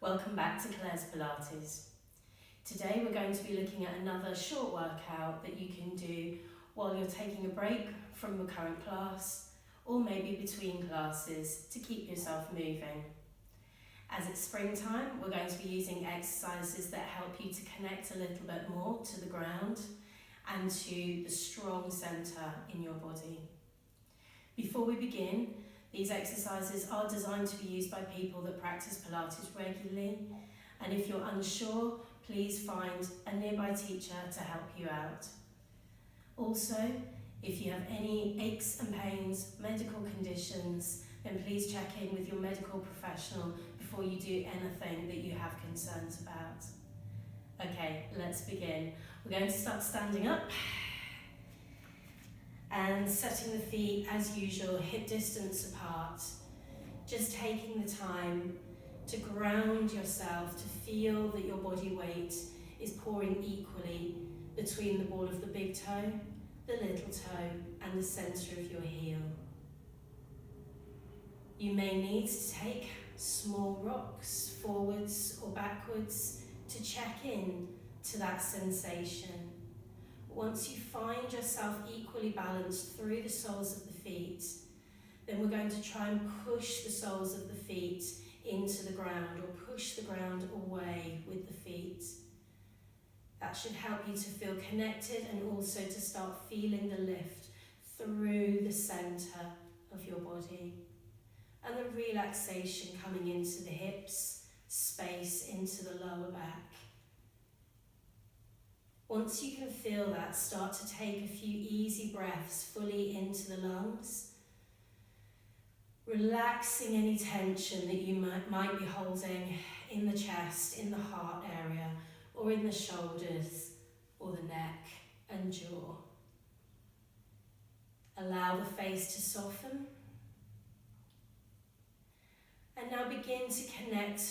Welcome back to Claire's Pilates. Today we're going to be looking at another short workout that you can do while you're taking a break from the current class or maybe between classes to keep yourself moving. As it's springtime, we're going to be using exercises that help you to connect a little bit more to the ground and to the strong centre in your body. Before we begin, these exercises are designed to be used by people that practice Pilates regularly, and if you're unsure, please find a nearby teacher to help you out. Also, if you have any aches and pains, medical conditions, then please check in with your medical professional before you do anything that you have concerns about. Okay, let's begin. We're going to start standing up and setting the feet as usual, hip distance apart. Just taking the time to ground yourself, to feel that your body weight is pouring equally between the ball of the big toe, the little toe, and the centre of your heel. You may need to take small rocks forwards or backwards to check in to that sensation. Once you find yourself equally balanced through the soles of the feet, then we're going to try and push the soles of the feet into the ground or push the ground away with the feet. That should help you to feel connected and also to start feeling the lift through the centre of your body. And the relaxation coming into the hips, space into the lower back. Once you can feel that, start to take a few easy breaths fully into the lungs, relaxing any tension that you might be holding in the chest, in the heart area, or in the shoulders, or the neck and jaw. Allow the face to soften. And now begin to connect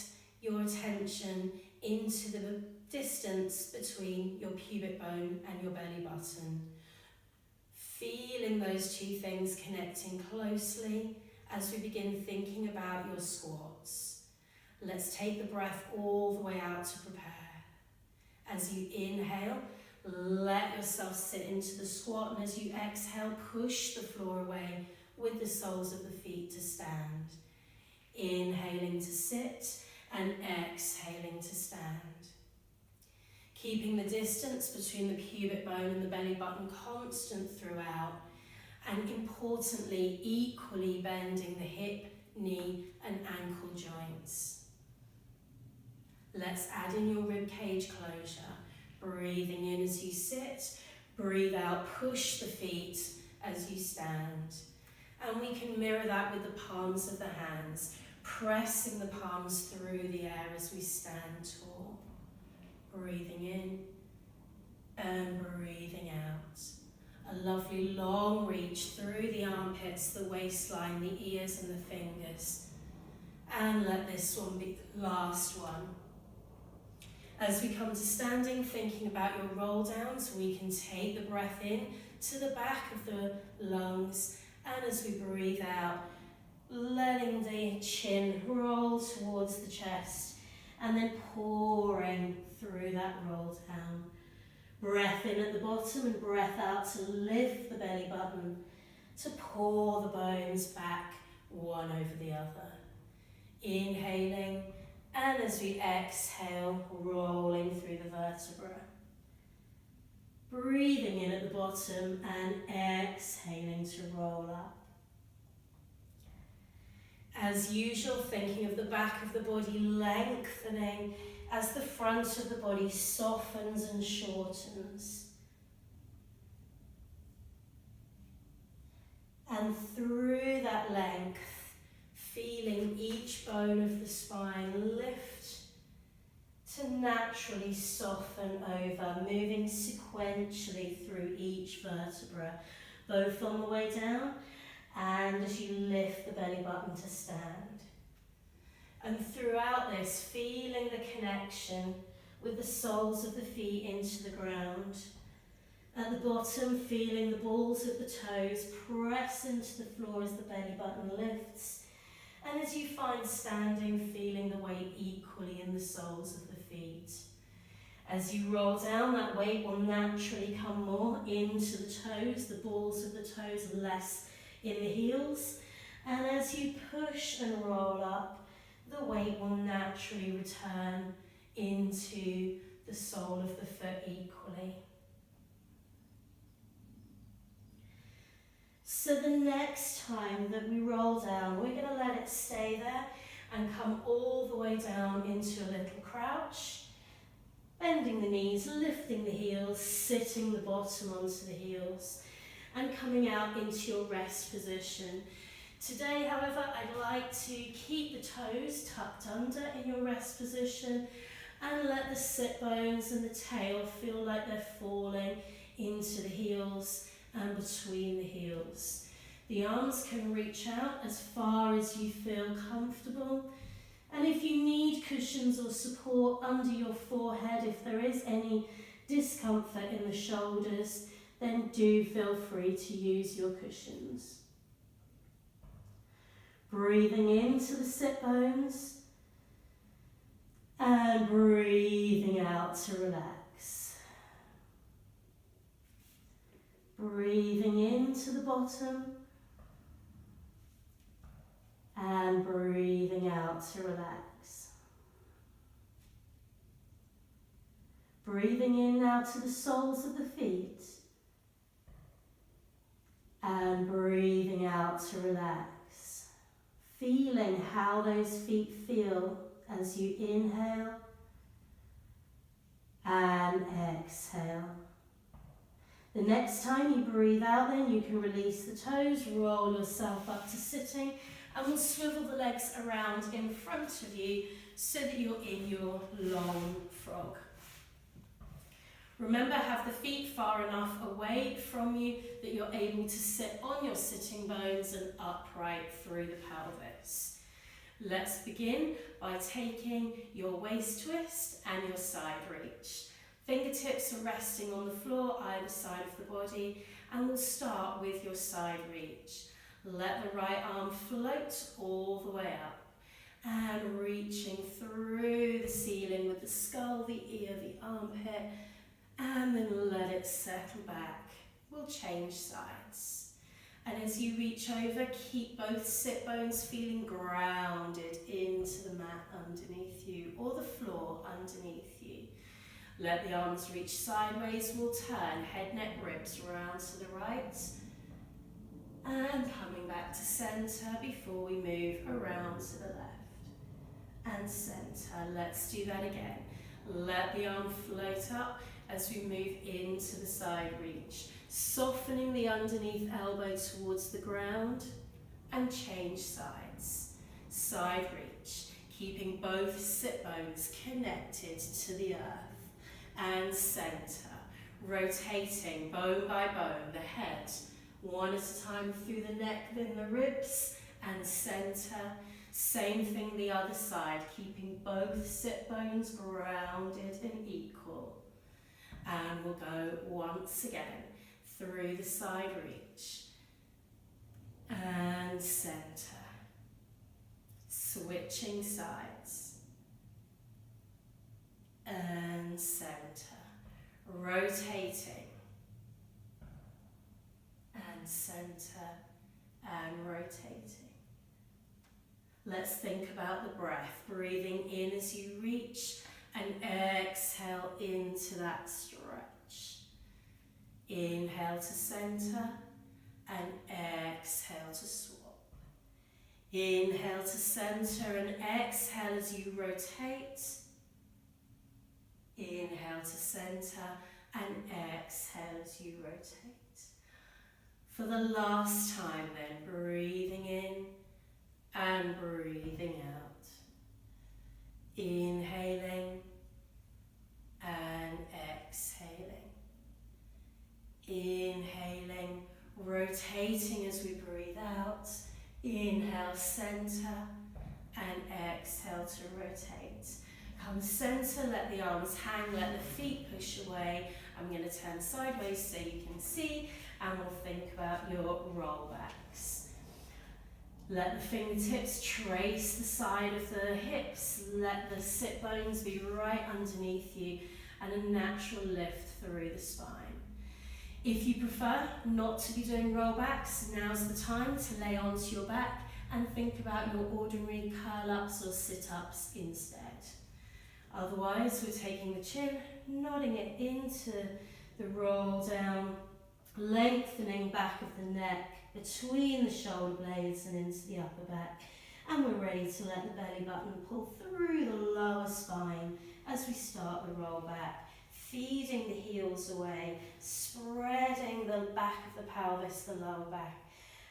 your attention into the distance between your pubic bone and your belly button. Feeling those two things connecting closely as we begin thinking about your squats. Let's take the breath all the way out to prepare. As you inhale, let yourself sit into the squat, and as you exhale, push the floor away with the soles of the feet to stand. Inhaling to sit and exhaling to stand. Keeping the distance between the pubic bone and the belly button constant throughout, and importantly, equally bending the hip, knee and ankle joints. Let's add in your rib cage closure. Breathing in as you sit, breathe out, push the feet as you stand. And we can mirror that with the palms of the hands, pressing the palms through the air as we stand tall. Breathing in and breathing out. A lovely long reach through the armpits, the waistline, the ears and the fingers. And let this one be the last one. As we come to standing, thinking about your roll downs, we can take the breath in to the back of the lungs, and as we breathe out, letting the chin roll towards the chest, and then pouring through that roll down. Breath in at the bottom and breath out to lift the belly button, to pour the bones back one over the other. Inhaling, and as we exhale, rolling through the vertebra. Breathing in at the bottom and exhaling to roll up. As usual, thinking of the back of the body lengthening as the front of the body softens and shortens. And through that length, feeling each bone of the spine lift to naturally soften over, moving sequentially through each vertebra, both on the way down and as you lift the belly button to stand. And throughout this, feeling the connection with the soles of the feet into the ground. At the bottom, feeling the balls of the toes press into the floor as the belly button lifts. And as you find standing, feeling the weight equally in the soles of the feet. As you roll down, that weight will naturally come more into the toes, the balls of the toes, less in the heels. And as you push and roll up, the weight will naturally return into the sole of the foot equally. So the next time that we roll down, we're going to let it stay there and come all the way down into a little crouch, bending the knees, lifting the heels, sitting the bottom onto the heels, and coming out into your rest position. Today, however, I'd like to keep the toes tucked under in your rest position and let the sit bones and the tail feel like they're falling into the heels and between the heels. The arms can reach out as far as you feel comfortable. And if you need cushions or support under your forehead, if there is any discomfort in the shoulders, then do feel free to use your cushions. Breathing into the sit bones and breathing out to relax. Breathing into the bottom and breathing out to relax. Breathing in now to the soles of the feet and breathing out to relax. Feeling how those feet feel as you inhale and exhale. The next time you breathe out, then you can release the toes, roll yourself up to sitting, and we'll swivel the legs around in front of you so that you're in your long frog. Remember, have the feet far enough away from you that you're able to sit on your sitting bones and upright through the pelvis. Let's begin by taking your waist twist and your side reach. Fingertips are resting on the floor either side of the body, and we'll start with your side reach. Let the right arm float all the way up and reaching through the ceiling with the skull, the ear, the armpit, and then let it settle back. We'll change sides. And as you reach over, keep both sit bones feeling grounded into the mat underneath you or the floor underneath you. Let the arms reach sideways. We'll turn head, neck, ribs around to the right. And coming back to centre before we move around to the left. And centre. Let's do that again. Let the arm float up as we move into the side reach. Softening the underneath elbow towards the ground. And change sides. Side reach. Keeping both sit bones connected to the earth. And centre. Rotating bone by bone, the head. One at a time through the neck, then the ribs, and centre. Same thing the other side, keeping both sit bones grounded and equal. And we'll go once again through the side reach. And centre. Switching sides. And centre. Rotating. And centre and rotating. Let's think about the breath. Breathing in as you reach and exhale into that stretch. Inhale to centre and exhale to swap. Inhale to centre and exhale as you rotate. Inhale to centre and exhale as you rotate. For the last time then, breathing in and breathing out. Inhaling and exhaling. Inhaling, rotating as we breathe out. Inhale, centre, and exhale to rotate. Come centre, let the arms hang, let the feet push away. I'm going to turn sideways so you can see, and we'll think about your rollbacks. Let the fingertips trace the side of the hips. Let the sit bones be right underneath you and a natural lift through the spine. If you prefer not to be doing rollbacks, now's the time to lay onto your back and think about your ordinary curl-ups or sit-ups instead. Otherwise, we're taking the chin, nodding it into the roll down, lengthening back of the neck between the shoulder blades and into the upper back. And we're ready to let the belly button pull through the lower spine as we start the roll back, feeding the heels away, spreading the back of the pelvis, the lower back,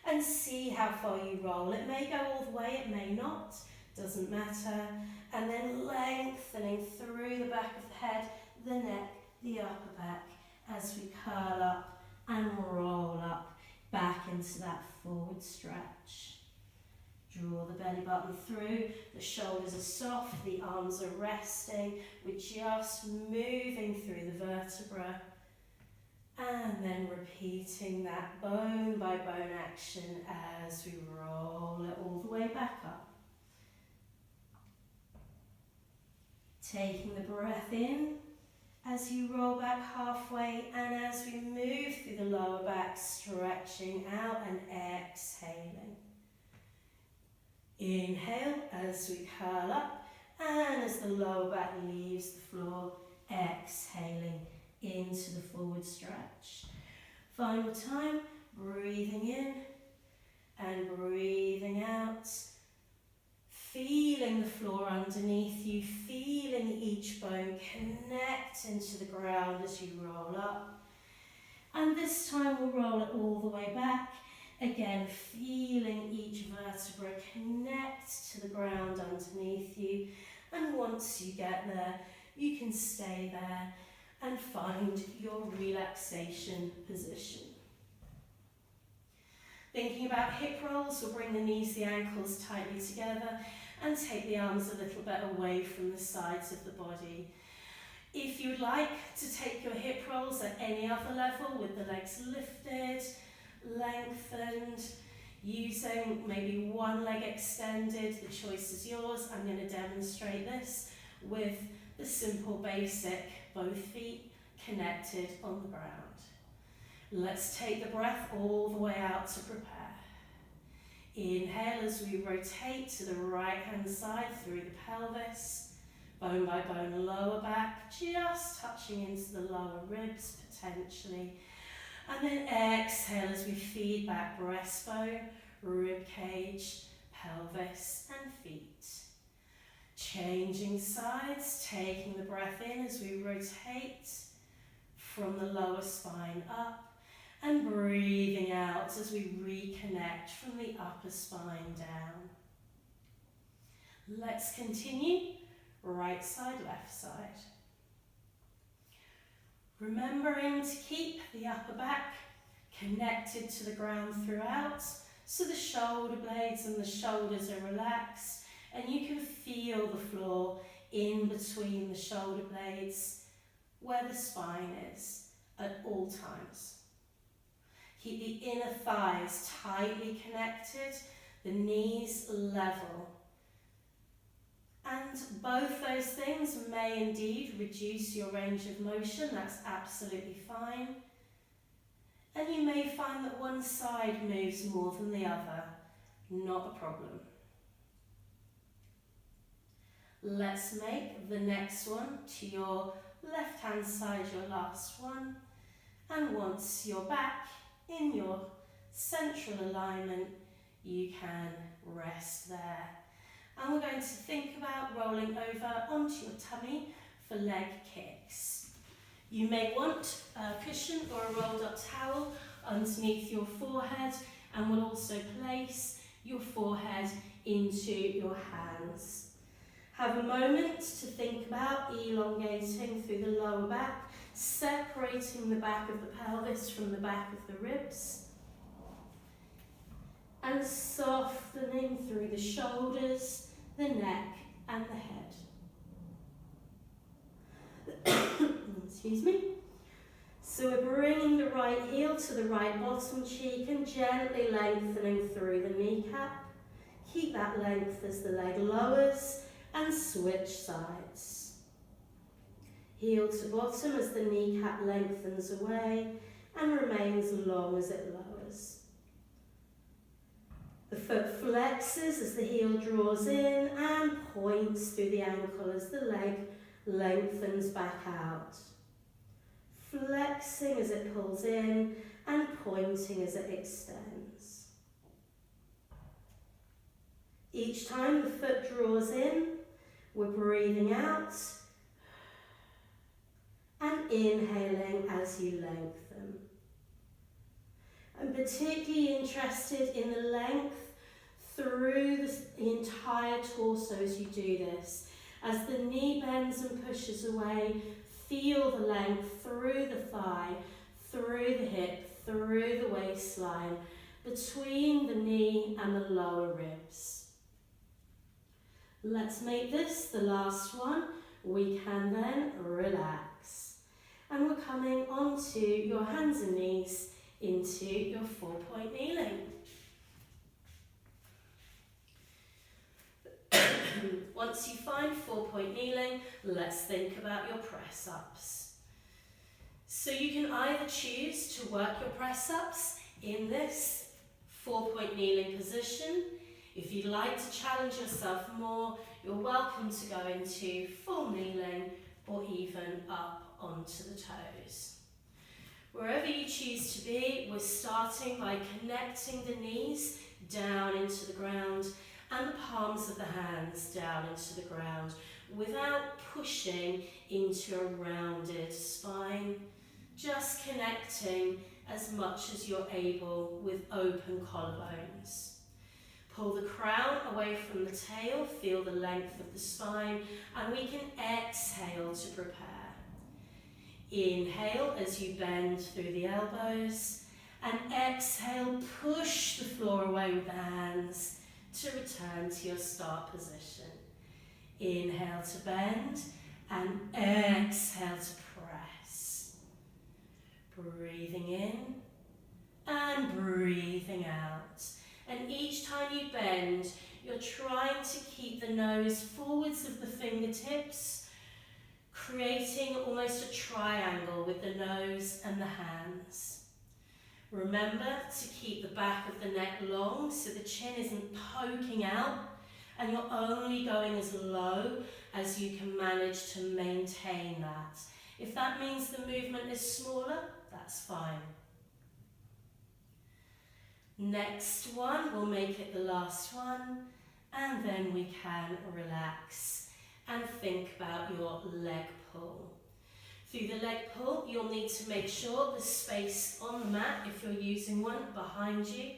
and see how far you roll. It may go all the way, it may not, doesn't matter. And then lengthening through the back of the head, the neck, the upper back, as we curl up and roll up back into that forward stretch. Draw the belly button through, the shoulders are soft, the arms are resting. We're just moving through the vertebra. And then repeating that bone by bone action as we roll it all the way back up. Taking the breath in as you roll back halfway, and as we move through the lower back, stretching out and exhaling. Inhale as we curl up, and as the lower back leaves the floor, exhaling into the forward stretch. Final time, breathing in and breathing out. Feeling the floor underneath you, feeling each bone connect into the ground as you roll up. And this time we'll roll it all the way back. Again, feeling each vertebra connect to the ground underneath you. And once you get there, you can stay there and find your relaxation position. Thinking about hip rolls, we'll bring the knees, the ankles tightly together and take the arms a little bit away from the sides of the body. If you'd like to take your hip rolls at any other level with the legs lifted, lengthened, using maybe one leg extended, the choice is yours. I'm going to demonstrate this with the simple basic, both feet connected on the ground. Let's take the breath all the way out to prepare. Inhale as we rotate to the right hand side through the pelvis, bone by bone lower back, just touching into the lower ribs potentially. And then exhale as we feed back breastbone, rib cage, pelvis and feet. Changing sides, taking the breath in as we rotate from the lower spine up, and breathing out as we reconnect from the upper spine down. Let's continue, right side, left side. Remembering to keep the upper back connected to the ground throughout, so the shoulder blades and the shoulders are relaxed, and you can feel the floor in between the shoulder blades where the spine is at all times. Keep the inner thighs tightly connected, the knees level. And both those things may indeed reduce your range of motion, that's absolutely fine. And you may find that one side moves more than the other, not a problem. Let's make the next one to your left hand side, your last one. And once you're back in your central alignment, you can rest there. And we're going to think about rolling over onto your tummy for leg kicks. You may want a cushion or a rolled up towel underneath your forehead, and we'll also place your forehead into your hands. Have a moment to think about elongating through the lower back, separating the back of the pelvis from the back of the ribs, and softening through the shoulders, the neck and the head. Excuse me. So we're bringing the right heel to the right bottom cheek and gently lengthening through the kneecap. Keep that length as the leg lowers and switch sides. Heel to bottom as the kneecap lengthens away and remains long as it lowers. The foot flexes as the heel draws in and points through the ankle as the leg lengthens back out. Flexing as it pulls in and pointing as it extends. Each time the foot draws in, we're breathing out and inhaling as you lengthen. I'm particularly interested in the length through the entire torso as you do this. As the knee bends and pushes away, feel the length through the thigh, through the hip, through the waistline, between the knee and the lower ribs. Let's make this the last one. We can then relax. And we're coming onto your hands and knees into your 4-point kneeling. Once you find 4-point kneeling, let's think about your press-ups. So you can either choose to work your press-ups in this 4-point kneeling position. If you'd like to challenge yourself more, you're welcome to go into full kneeling or even up onto the toes. Wherever you choose to be, we're starting by connecting the knees down into the ground and the palms of the hands down into the ground without pushing into a rounded spine, just connecting as much as you're able with open collarbones. Pull the crown away from the tail, feel the length of the spine, and we can exhale to prepare. Inhale as you bend through the elbows, and exhale, push the floor away with the hands to return to your start position. Inhale to bend, and exhale to press. Breathing in, and breathing out. And each time you bend, you're trying to keep the nose forwards of the fingertips, creating almost a triangle with the nose and the hands. Remember to keep the back of the neck long so the chin isn't poking out and you're only going as low as you can manage to maintain that. If that means the movement is smaller, that's fine. Next one, we'll make it the last one, and then we can relax and think about your leg pull. Through the leg pull, you'll need to make sure there's space on the mat, if you're using one, behind you,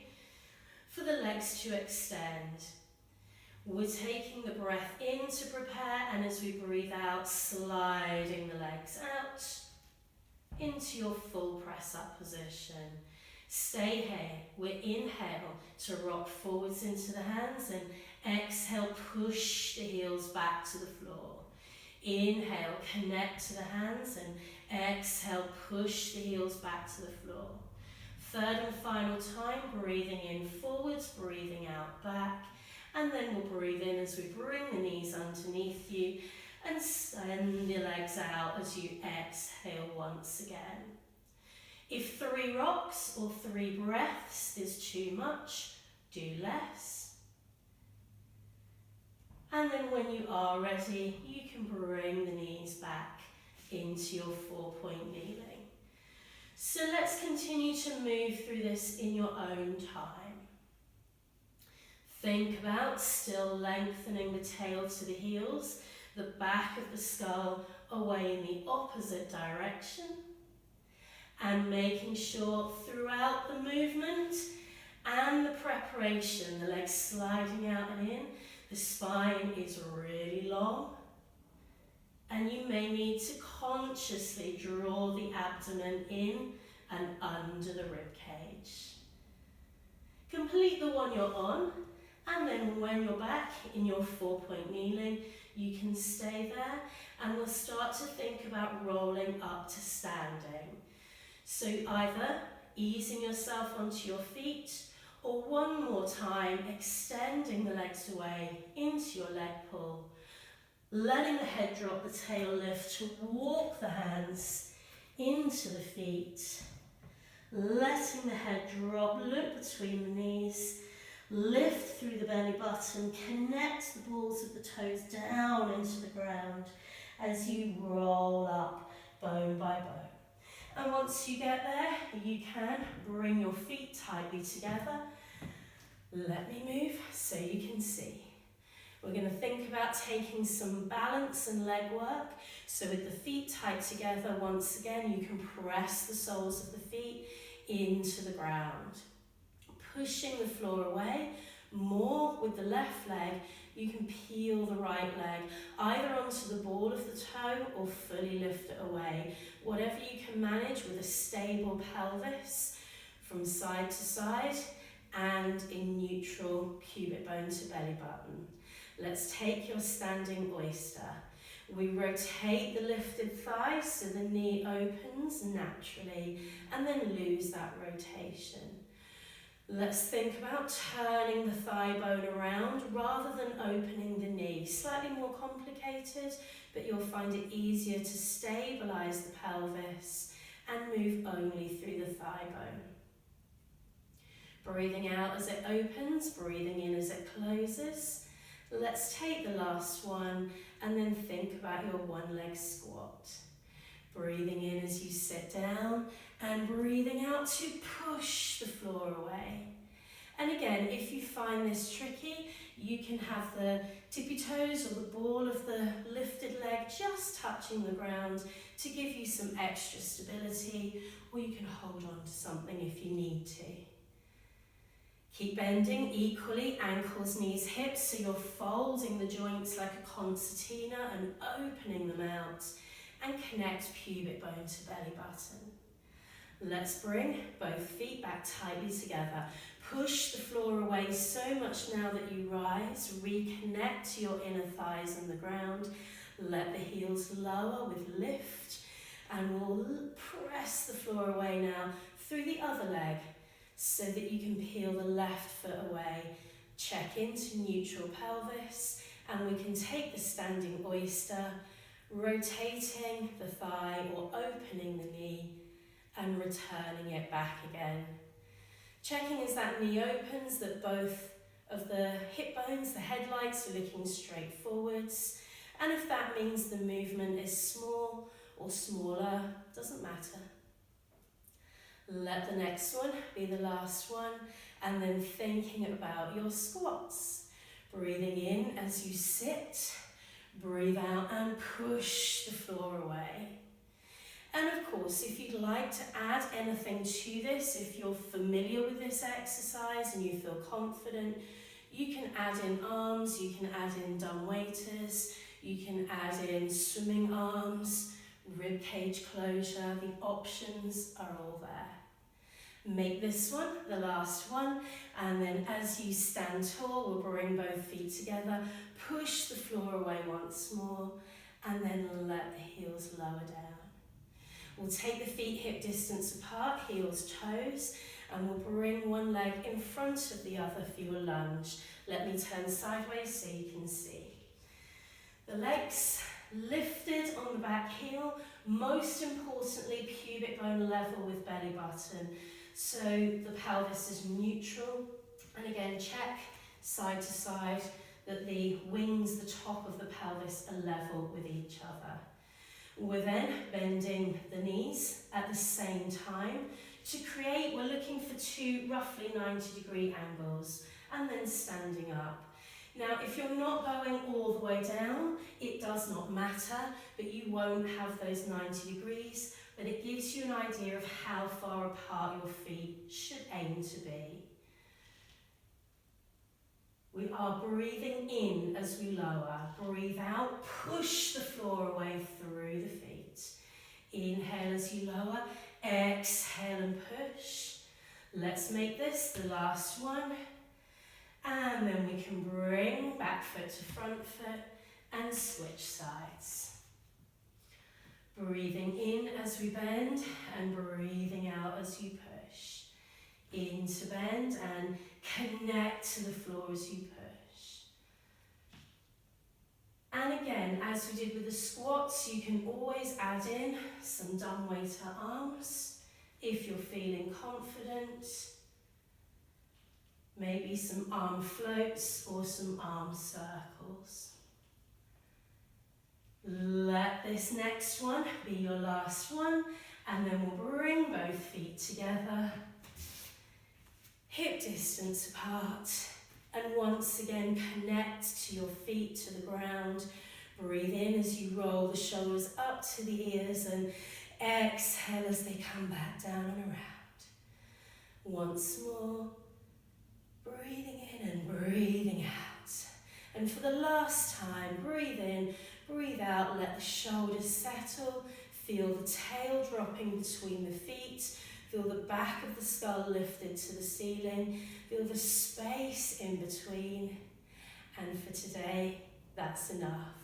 for the legs to extend. We're taking the breath in to prepare, and as we breathe out, sliding the legs out into your full press-up position. Stay here. We inhale to rock forwards into the hands and exhale, push the heels back to the floor. Inhale, connect to the hands and exhale, push the heels back to the floor. Third and final time, breathing in forwards, breathing out back, and then we'll breathe in as we bring the knees underneath you and send the legs out as you exhale once again. If 3 rocks or 3 breaths is too much, do less. And then when you are ready, you can bring the knees back into your 4-point kneeling. So let's continue to move through this in your own time. Think about still lengthening the tail to the heels, the back of the skull away in the opposite direction. And making sure throughout the movement and the preparation, the legs sliding out and in, the spine is really long. And you may need to consciously draw the abdomen in and under the rib cage. Complete the one you're on, and then when you're back in your 4-point kneeling, you can stay there, and we'll start to think about rolling up to standing. So either easing yourself onto your feet Or one more time, extending the legs away into your leg pull. Letting the head drop, the tail lift to walk the hands into the feet. Letting the head drop, look between the knees. Lift through the belly button, connect the balls of the toes down into the ground as you roll up bone by bone. And once you get there, you can bring your feet tightly together. Let me move so you can see. We're going to think about taking some balance and leg work. So with the feet tight together, once again, you can press the soles of the feet into the ground. Pushing the floor away, more with the left leg, you can peel the right leg, either onto the ball of the toe or fully lift it away. Whatever you can manage with a stable pelvis from side to side and in neutral pubic bone to belly button. Let's take your standing oyster. We rotate the lifted thigh so the knee opens naturally and then lose that rotation. Let's think about turning the thigh bone around rather than opening the knee. Slightly more complicated, but you'll find it easier to stabilize the pelvis and move only through the thigh bone. Breathing out as it opens, breathing in as it closes. Let's take the last one and then think about your one leg squat. Breathing in as you sit down and breathing out to push the floor away. And again, if you find this tricky, you can have the tippy toes or the ball of the lifted leg just touching the ground to give you some extra stability, or you can hold on to something if you need to. Keep bending equally, ankles, knees, hips, so you're folding the joints like a concertina and opening them out, and connect pubic bone to belly button. Let's bring both feet back tightly together. Push the floor away so much now that you rise. Reconnect your inner thighs and the ground. Let the heels lower with lift, and we'll press the floor away now through the other leg so that you can peel the left foot away. Check into neutral pelvis, and we can take the standing oyster, rotating the thigh or opening the knee and returning it back again. Checking as that knee opens that both of the hip bones, the headlights, are looking straight forwards. And if that means the movement is small or smaller, doesn't matter. Let the next one be the last one, and then thinking about your squats. Breathing in as you sit, breathe out and push the floor away. And of course, if you'd like to add anything to this, if you're familiar with this exercise and you feel confident, you can add in arms, you can add in dumb waiters, you can add in swimming arms, rib cage closure. The options are all there. Make this one the last one, and then as you stand tall, we'll bring both feet together, push the floor away once more, and then let the heels lower down. We'll take the feet hip distance apart, heels, toes, and we'll bring one leg in front of the other for your lunge. Let me turn sideways so you can see. The legs lifted on the back heel, most importantly pubic bone level with belly button. So the pelvis is neutral, and again check side to side that the wings, the top of the pelvis, are level with each other. We're then bending the knees at the same time to create, we're looking for two roughly 90-degree angles, and then standing up. Now, if you're not going all the way down, it does not matter, but you won't have those 90 degrees, but it gives you an idea of how far apart your feet should aim to be. We are breathing in as we lower. Breathe out, push the floor away through the feet. Inhale as you lower, exhale and push. Let's make this the last one. And then we can bring back foot to front foot and switch sides. Breathing in as we bend and breathing out as you push. in to bend and connect to the floor as you push. And again, as we did with the squats, you can always add in some dumbwaiter arms if you're feeling confident. Maybe some arm floats or some arm circles. Let this next one be your last one, and then we'll bring both feet together, hip distance apart, and once again connect to your feet to the ground. Breathe in as you roll the shoulders up to the ears, and exhale as they come back down and around. Once more, breathing in and breathing out. And for the last time, breathe in, breathe out, let the shoulders settle, feel the tail dropping between the feet, feel the back of the skull lifted to the ceiling, feel the space in between. And for today, that's enough.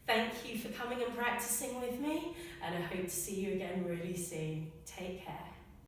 Thank you for coming and practicing with me, and I hope to see you again really soon. Take care.